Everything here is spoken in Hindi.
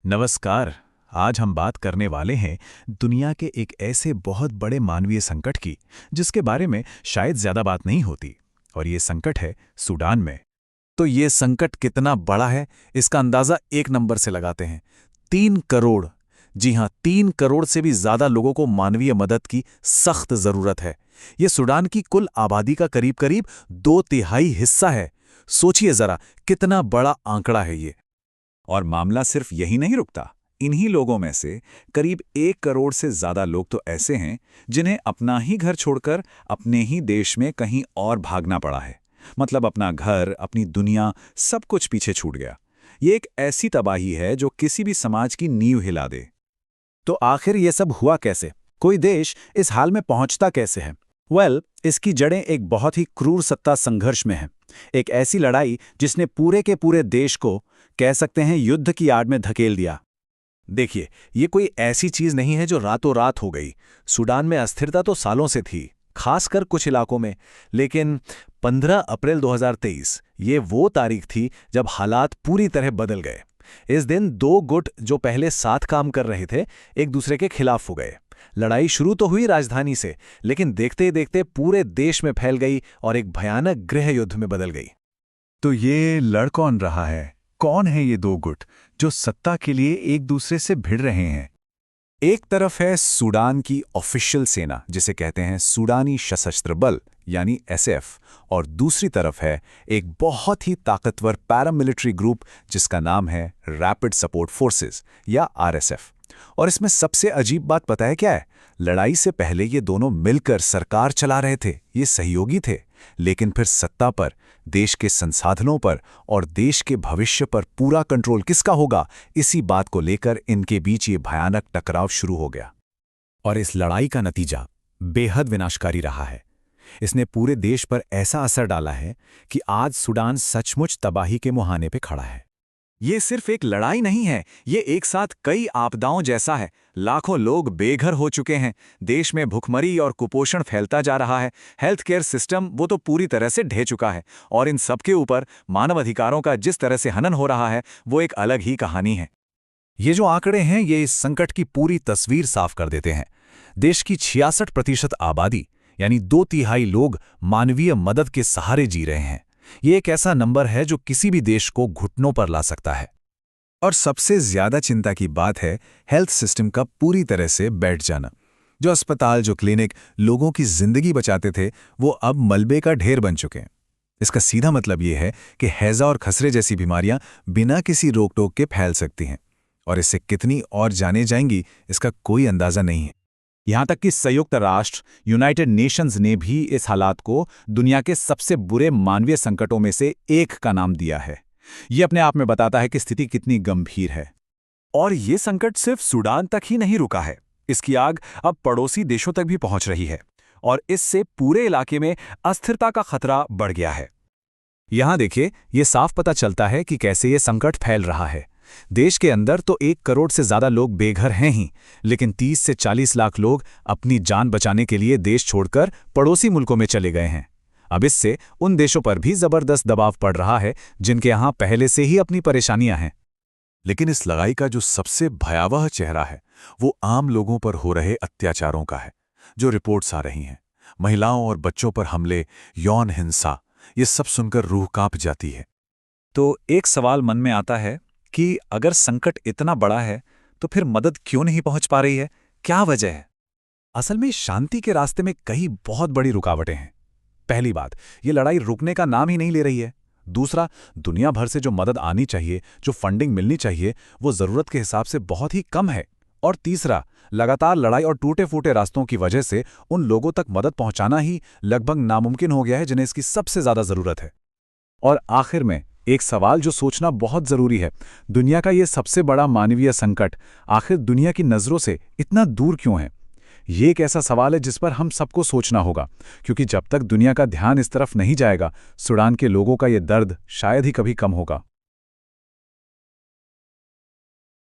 नमस्कार। आज हम बात करने वाले हैं दुनिया के एक ऐसे बहुत बड़े मानवीय संकट की जिसके बारे में शायद ज्यादा बात नहीं होती। और ये संकट है सूडान में। तो ये संकट कितना बड़ा है इसका अंदाजा एक नंबर से लगाते हैं। 3 करोड़। जी हां, 3 करोड़ से भी ज्यादा लोगों को मानवीय मदद की सख्त जरूरत है। ये सूडान की कुल आबादी का करीब करीब 2/3 हिस्सा है। सोचिए जरा कितना बड़ा आंकड़ा है ये। और मामला सिर्फ यही नहीं रुकता। इन्हीं लोगों में से करीब 1 करोड़ से ज्यादा लोग तो ऐसे हैं जिन्हें अपना ही घर छोड़कर अपने ही देश में कहीं और भागना पड़ा है। मतलब अपना घर, अपनी दुनिया, सब कुछ पीछे छूट गया। ये एक ऐसी तबाही है जो किसी भी समाज की नींव हिला दे। तो आखिर ये सब हुआ कैसे? कोई देश इस हाल में पहुंचता कैसे है? इसकी जड़ें एक बहुत ही क्रूर सत्ता संघर्ष में हैं। एक ऐसी लड़ाई जिसने पूरे के पूरे देश को, कह सकते हैं, युद्ध की आड़ में धकेल दिया। देखिए, ये कोई ऐसी चीज नहीं है जो रातों रात हो गई। सूडान में अस्थिरता तो सालों से थी, खासकर कुछ इलाकों में। लेकिन 15 अप्रैल 2023 ये वो तारीख थी जब हालात पूरी तरह बदल गए। इस दिन 2 गुट जो पहले साथ काम कर रहे थे, एक दूसरे के खिलाफ हो गए। लड़ाई शुरू तो हुई राजधानी से, लेकिन देखते ही देखते पूरे देश में फैल गई और एक भयानक गृह युद्ध में बदल गई। तो ये लड़ कौन रहा है? कौन है ये 2 गुट जो सत्ता के लिए एक दूसरे से भिड़ रहे हैं? एक तरफ है सूडान की ऑफिशियल सेना, जिसे कहते हैं सूडानी सशस्त्र बल यानी एसएफ, और दूसरी तरफ है एक बहुत ही ताकतवर पैरामिलिट्री ग्रुप जिसका नाम है रैपिड सपोर्ट फोर्सेस या आरएसएफ। और इसमें सबसे अजीब बात पता है क्या है? लड़ाई से पहले ये दोनों मिलकर सरकार चला रहे थे, ये सहयोगी थे। लेकिन फिर सत्ता पर, देश के संसाधनों पर और देश के भविष्य पर पूरा कंट्रोल किसका होगा, इसी बात को लेकर इनके बीच ये भयानक टकराव शुरू हो गया। और इस लड़ाई का नतीजा बेहद विनाशकारी रहा है। इसने पूरे देश पर ऐसा असर डाला है कि आज सूडान सचमुच तबाही के मुहाने पे खड़ा है। ये सिर्फ एक लड़ाई नहीं है, ये एक साथ कई आपदाओं जैसा है। लाखों लोग बेघर हो चुके हैं, देश में भुखमरी और कुपोषण फैलता जा रहा है, हेल्थ केयर सिस्टम वो तो पूरी तरह से ढह चुका है, और इन सबके ऊपर मानव अधिकारों का जिस तरह से हनन हो रहा है वो एक अलग ही कहानी है। ये जो आंकड़े हैं ये इस संकट की पूरी तस्वीर साफ कर देते हैं। देश की 66% आबादी यानी 2/3 लोग मानवीय मदद के सहारे जी रहे हैं। ये एक ऐसा नंबर है जो किसी भी देश को घुटनों पर ला सकता है। और सबसे ज्यादा चिंता की बात है हेल्थ सिस्टम का पूरी तरह से बैठ जाना। जो अस्पताल, जो क्लिनिक लोगों की जिंदगी बचाते थे, वो अब मलबे का ढेर बन चुके हैं। इसका सीधा मतलब ये है कि हैजा और खसरे जैसी बीमारियां बिना किसी रोक टोक के फैल सकती हैं, और इससे कितनी और जाने जाएंगी इसका कोई अंदाजा नहीं है। यहाँ तक कि संयुक्त राष्ट्र, यूनाइटेड नेशंस ने भी इस हालात को दुनिया के सबसे बुरे मानवीय संकटों में से एक का नाम दिया है। ये अपने आप में बताता है कि स्थिति कितनी गंभीर है। और ये संकट सिर्फ सूडान तक ही नहीं रुका है, इसकी आग अब पड़ोसी देशों तक भी पहुंच रही है, और इससे पूरे इलाके में अस्थिरता का खतरा बढ़ गया है। यहां देखिए, ये साफ पता चलता है कि कैसे ये संकट फैल रहा है। देश के अंदर तो 1 करोड़ से ज्यादा लोग बेघर हैं ही, लेकिन 30 से 40 लाख लोग अपनी जान बचाने के लिए देश छोड़कर पड़ोसी मुल्कों में चले गए हैं। अब इससे उन देशों पर भी जबरदस्त दबाव पड़ रहा है जिनके यहां पहले से ही अपनी परेशानियां हैं। लेकिन इस लड़ाई का जो सबसे भयावह चेहरा है वो आम लोगों पर हो रहे अत्याचारों का है। जो रिपोर्ट्स आ रही हैं, महिलाओं और बच्चों पर हमले, यौन हिंसा, ये सब सुनकर रूह कांप जाती है। तो एक सवाल मन में आता है कि अगर संकट इतना बड़ा है तो फिर मदद क्यों नहीं पहुंच पा रही है? क्या वजह है? असल में शांति के रास्ते में कई बहुत बड़ी रुकावटें हैं। पहली बात, ये लड़ाई रुकने का नाम ही नहीं ले रही है। दूसरा, दुनिया भर से जो मदद आनी चाहिए, जो फंडिंग मिलनी चाहिए, वो जरूरत के हिसाब से बहुत ही कम है। और तीसरा, लगातार लड़ाई और टूटे फूटे रास्तों की वजह से उन लोगों तक मदद पहुंचाना ही लगभग नामुमकिन हो गया है जिन्हें इसकी सबसे ज्यादा जरूरत है। और आखिर में एक सवाल जो सोचना बहुत जरूरी है, दुनिया का ये सबसे बड़ा मानवीय संकट आखिर दुनिया की नजरों से इतना दूर क्यों है? ये एक ऐसा सवाल है जिस पर हम सबको सोचना होगा, क्योंकि जब तक दुनिया का ध्यान इस तरफ नहीं जाएगा, सूडान के लोगों का ये दर्द शायद ही कभी कम होगा।